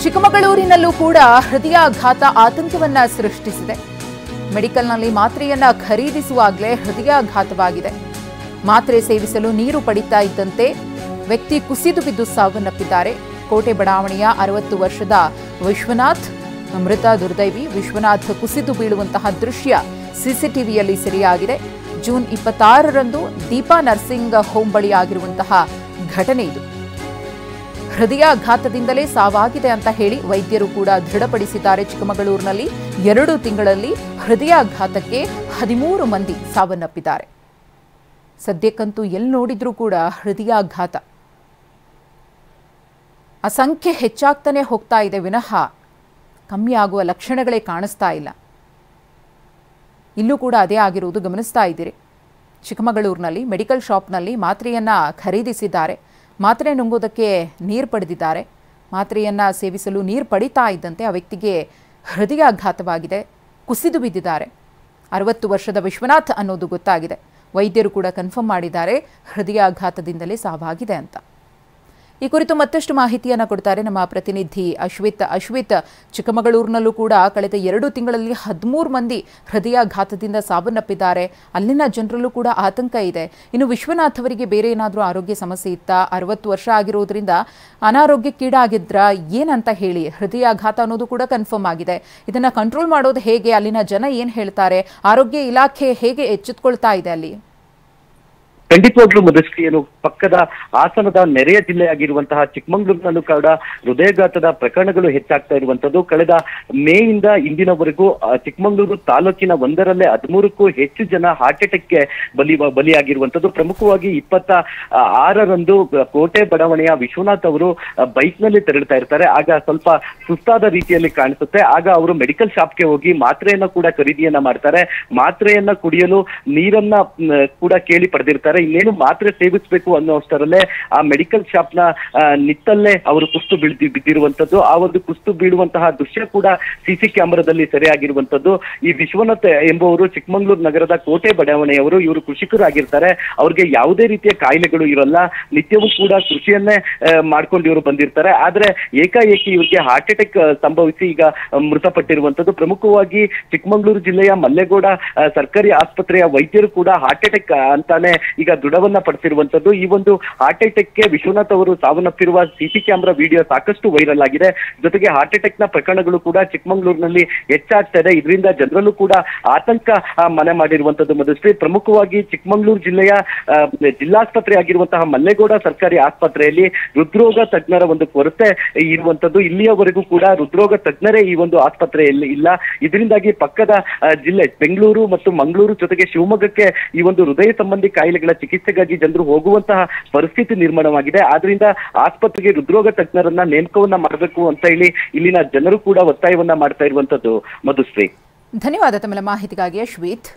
ಚಿಕ್ಕಮಗಳೂರಿನಲ್ಲೂ ಕೂಡ ಹೃದಯಾಘಾತ ಆತಂಕವನ್ನ ಸೃಷ್ಟಿಸಿದೆ. ಮೆಡಿಕಲ್ನಲ್ಲಿ ಮಾತ್ರೆಯನ್ನ ಖರೀದಿಸುವಾಗಲೇ ಹೃದಯಾಘಾತವಾಗಿದೆ. ಮಾತ್ರೆ ಸೇವಿಸಲು ನೀರು ಪಡಿತಾ ಇದ್ದಂತೆ ವ್ಯಕ್ತಿ ಕುಸಿದು ಬಿದ್ದು ಸಾವನ್ನಪ್ಪಿದ್ದಾರೆ. ಕೋಟೆ ಬಡಾವಣೆಯ 60 ವರ್ಷದ ವಿಶ್ವನಾಥ್ ಮೃತ ದುರ್ದೈವಿ. ವಿಶ್ವನಾಥ್ ಕುಸಿದು ಬೀಳುವಂತಹ ದೃಶ್ಯ ಸಿಸಿಟಿವಿಯಲ್ಲಿ ಸೆರೆಯಾಗಿದೆ. ಜೂನ್ 26ರಂದು ದೀಪಾ ನರ್ಸಿಂಗ್ ಹೋಮ್ ಬಳಿ ಆಗಿರುವಂತಹ ಘಟನೆ ಇದು. ಹೃದಯಾಘಾತದಿಂದಲೇ ಸಾವಾಗಿದೆ ಅಂತ ಹೇಳಿ ವೈದ್ಯರು ಕೂಡ ದೃಢಪಡಿಸಿದ್ದಾರೆ. ಚಿಕ್ಕಮಗಳೂರಿನಲ್ಲಿ 2 ತಿಂಗಳಲ್ಲಿ ಹೃದಯಾಘಾತಕ್ಕೆ 13 ಮಂದಿ ಸಾವನ್ನಪ್ಪಿದ್ದಾರೆ. ಸದ್ಯಕ್ಕಂತೂ ಎಲ್ಲಿ ನೋಡಿದ್ರೂ ಕೂಡ ಹೃದಯಾಘಾತ ಆ ಸಂಖ್ಯೆ ಹೆಚ್ಚಾಗ್ತಾನೆ ಹೋಗ್ತಾ ಇದೆ ವಿನಃ ಕಮ್ಮಿ ಆಗುವ ಲಕ್ಷಣಗಳೇ ಕಾಣಿಸ್ತಾ ಇಲ್ಲ. ಇಲ್ಲೂ ಕೂಡ ಅದೇ ಆಗಿರುವುದು ಗಮನಿಸ್ತಾ ಇದ್ದೀರಿ. ಚಿಕ್ಕಮಗಳೂರಿನಲ್ಲಿ ಮೆಡಿಕಲ್ ಶಾಪ್ನಲ್ಲಿ ಮಾತ್ರೆಯನ್ನ ಖರೀದಿಸಿದ್ದಾರೆ. ಮಾತ್ರೆ ನುಂಗೋದಕ್ಕೆ ನೀರು ಪಡೆದಿದ್ದಾರೆ. ಮಾತ್ರೆಯನ್ನ ಸೇವಿಸಲು ನೀರು ಪಡಿತಾ ಇದ್ದಂತೆ ಆ ವ್ಯಕ್ತಿಗೆ ಹೃದಯಾಘಾತವಾಗಿದೆ. ಕುಸಿದು ಬಿದ್ದಿದ್ದಾರೆ. 60 ವರ್ಷದ ವಿಶ್ವನಾಥ್ ಅನ್ನೋದು ಗೊತ್ತಾಗಿದೆ. ವೈದ್ಯರು ಕೂಡ ಕನ್ಫರ್ಮ್ ಮಾಡಿದ್ದಾರೆ ಹೃದಯಾಘಾತದಿಂದಲೇ ಸಾವಾಗಿದೆ ಅಂತ. ಈ ಕುರಿತು ಮತ್ತಷ್ಟು ಮಾಹಿತಿಯನ್ನು ಕೊಡ್ತಾರೆ ನಮ್ಮ ಪ್ರತಿನಿಧಿ ಅಶ್ವಿತ್. ಚಿಕ್ಕಮಗಳೂರಿನಲ್ಲೂ ಕೂಡ ಕಳೆದ 2 ತಿಂಗಳಲ್ಲಿ 13 ಮಂದಿ ಹೃದಯಾಘಾತದಿಂದ ಸಾವನ್ನಪ್ಪಿದ್ದಾರೆ. ಅಲ್ಲಿನ ಜನರಲ್ಲೂ ಕೂಡ ಆತಂಕ ಇದೆ. ಇನ್ನು ವಿಶ್ವನಾಥ್ ಅವರಿಗೆ ಬೇರೆ ಏನಾದರೂ ಆರೋಗ್ಯ ಸಮಸ್ಯೆ ಇತ್ತಾ? 60 ವರ್ಷ ಆಗಿರೋದ್ರಿಂದ ಅನಾರೋಗ್ಯಕ್ಕೀಡಾಗಿದ್ರ ಏನಂತ ಹೇಳಿ? ಹೃದಯಾಘಾತ ಅನ್ನೋದು ಕೂಡ ಕನ್ಫರ್ಮ್ ಆಗಿದೆ. ಇದನ್ನ ಕಂಟ್ರೋಲ್ ಮಾಡೋದು ಹೇಗೆ? ಅಲ್ಲಿನ ಜನ ಏನು ಹೇಳ್ತಾರೆ? ಆರೋಗ್ಯ ಇಲಾಖೆ ಹೇಗೆ ಎಚ್ಚೆತ್ತುಕೊಳ್ತಾ ಇದೆ ಅಲ್ಲಿ? ಖಂಡಿತವಾಗ್ಲೂ ಮಧುಶ್ರೀಯನು ಪಕ್ಕದ ಹಾಸನದ ನೆರೆಯ ಜಿಲ್ಲೆಯಾಗಿರುವಂತಹ ಚಿಕ್ಕಮಗಳೂರಿನಲ್ಲೂ ಕೂಡ ಹೃದಯಾಘಾತದ ಪ್ರಕರಣಗಳು ಹೆಚ್ಚಾಗ್ತಾ ಇರುವಂತದ್ದು. ಕಳೆದ ಮೇಯಿಂದ ಇಂದಿನವರೆಗೂ ಚಿಕ್ಕಮಗಳೂರು ತಾಲೂಕಿನ 1ರಲ್ಲೇ 13ಕ್ಕೂ ಹೆಚ್ಚು ಜನ ಹಾರ್ಟ್ ಅಟ್ಯಾಕ್ಗೆ ಬಲಿಯಾಗಿರುವಂತದ್ದು. ಪ್ರಮುಖವಾಗಿ 26ರಂದು ಕೋಟೆ ಬಡಾವಣೆಯ ವಿಶ್ವನಾಥ್ ಅವರು ಬೈಕ್ ನಲ್ಲಿ ತೆರಳುತ್ತಾ ಇರ್ತಾರೆ. ಆಗ ಸ್ವಲ್ಪ ಸುಸ್ತಾದ ರೀತಿಯಲ್ಲಿ ಕಾಣಿಸುತ್ತೆ. ಆಗ ಅವರು ಮೆಡಿಕಲ್ ಶಾಪ್ಗೆ ಹೋಗಿ ಮಾತ್ರೆಯನ್ನ ಕೂಡ ಖರೀದಿಯನ್ನ ಮಾಡ್ತಾರೆ. ಮಾತ್ರೆಯನ್ನ ಕುಡಿಯಲು ನೀರನ್ನ ಕೂಡ ಕೇಳಿ ಪಡೆದಿರ್ತಾರೆ. ಇನ್ನೇನು ಮಾತ್ರೆ ಸೇವಿಸಬೇಕು ಅನ್ನೋ ಅಷ್ಟರಲ್ಲೇ ಆ ಮೆಡಿಕಲ್ ಶಾಪ್ ನ ನಿತ್ತಲ್ಲೇ ಅವರು ಕುಸ್ತು ಬಿದ್ದಿರುವಂತದ್ದು. ಆ ಒಂದು ಕುಸ್ತು ಬೀಳುವಂತಹ ದೃಶ್ಯ ಕೂಡ ಸಿಸಿ ಕ್ಯಾಮೆರಾದಲ್ಲಿ ಸೆರೆಯಾಗಿರುವಂತದ್ದು. ಈ ವಿಶ್ವನಾಥ್ ಎಂಬುವರು ಚಿಕ್ಕಮಗಳೂರು ನಗರದ ಕೋಟೆ ಬಡಾವಣೆಯವರು. ಇವರು ಕೃಷಿಕರಾಗಿರ್ತಾರೆ. ಅವ್ರಿಗೆ ಯಾವುದೇ ರೀತಿಯ ಕಾಯಿಲೆಗಳು ಇರಲ್ಲ. ನಿತ್ಯವೂ ಕೂಡ ಕೃಷಿಯನ್ನೇ ಮಾಡ್ಕೊಂಡು ಇವರು ಬಂದಿರ್ತಾರೆ. ಆದ್ರೆ ಏಕಾಏಕಿ ಇವರಿಗೆ ಹಾರ್ಟ್ ಅಟ್ಯಾಕ್ ಸಂಭವಿಸಿ ಈಗ ಮೃತಪಟ್ಟಿರುವಂತದ್ದು. ಪ್ರಮುಖವಾಗಿ ಚಿಕ್ಕಮಗಳೂರು ಜಿಲ್ಲೆಯ ಮಲ್ಲೇಗೌಡ ಸರ್ಕಾರಿ ಆಸ್ಪತ್ರೆಯ ವೈದ್ಯರು ಕೂಡ ಹಾರ್ಟ್ ಅಟ್ಯಾಕ್ ಅಂತಾನೆ ಈಗ ದೃಢವನ್ನ ಪಡಿಸಿರುವಂತದ್ದು. ಈ ಒಂದು ಹಾರ್ಟ್ ಅಟ್ಯಾಕ್ಗೆ ವಿಶ್ವನಾಥ್ ಅವರು ಸಾವನ್ನಪ್ಪಿರುವ ಸಿಸಿ ಕ್ಯಾಮೆರಾ ವಿಡಿಯೋ ಸಾಕಷ್ಟು ವೈರಲ್ ಆಗಿದೆ. ಜೊತೆಗೆ ಹಾರ್ಟ್ ಅಟ್ಯಾಕ್ ನ ಪ್ರಕರಣಗಳು ಕೂಡ ಚಿಕ್ಕಮಗಳೂರಿನಲ್ಲಿ ಹೆಚ್ಚಾಗ್ತಾ ಇದೆ. ಇದರಿಂದ ಜನರಲ್ಲೂ ಕೂಡ ಆತಂಕ ಮನೆ ಮಾಡಿರುವಂತದ್ದು ಮಧುಶ್ರೀ. ಪ್ರಮುಖವಾಗಿ ಚಿಕ್ಕಮಗಳೂರು ಜಿಲ್ಲೆಯ ಜಿಲ್ಲಾಸ್ಪತ್ರೆ ಆಗಿರುವಂತಹ ಮಲ್ಲೇಗೌಡ ಸರ್ಕಾರಿ ಆಸ್ಪತ್ರೆಯಲ್ಲಿ ಹೃದ್ರೋಗ ತಜ್ಞರ ಒಂದು ಕೊರತೆ ಇರುವಂತದ್ದು. ಇಲ್ಲಿಯವರೆಗೂ ಕೂಡ ಹೃದ್ರೋಗ ತಜ್ಞರೇ ಈ ಒಂದು ಆಸ್ಪತ್ರೆಯಲ್ಲಿ ಇಲ್ಲ. ಇದರಿಂದಾಗಿ ಪಕ್ಕದ ಜಿಲ್ಲೆ ಬೆಂಗಳೂರು ಮತ್ತು ಮಂಗಳೂರು ಜೊತೆಗೆ ಶಿವಮೊಗ್ಗಕ್ಕೆ ಈ ಒಂದು ಹೃದಯ ಸಂಬಂಧಿ ಕಾಯಿಲೆಗಳ ಚಿಕಿತ್ಸೆಗಾಗಿ ಜನರು ಹೋಗುವಂತಹ ಪರಿಸ್ಥಿತಿ ನಿರ್ಮಾಣವಾಗಿದೆ. ಆದ್ರಿಂದ ಆಸ್ಪತ್ರೆಗೆ ಹೃದ್ರೋಗ ತಜ್ಞರನ್ನ ನೇಮಕವನ್ನ ಮಾಡಬೇಕು ಅಂತ ಹೇಳಿ ಇಲ್ಲಿನ ಜನರು ಕೂಡ ಒತ್ತಾಯವನ್ನ ಮಾಡ್ತಾ ಇರುವಂತದ್ದು ಮಧುಶ್ರೀ. ಧನ್ಯವಾದ ತಮ್ಮ ಮಾಹಿತಿಗಾಗಿ ಅಶ್ವಿತ್.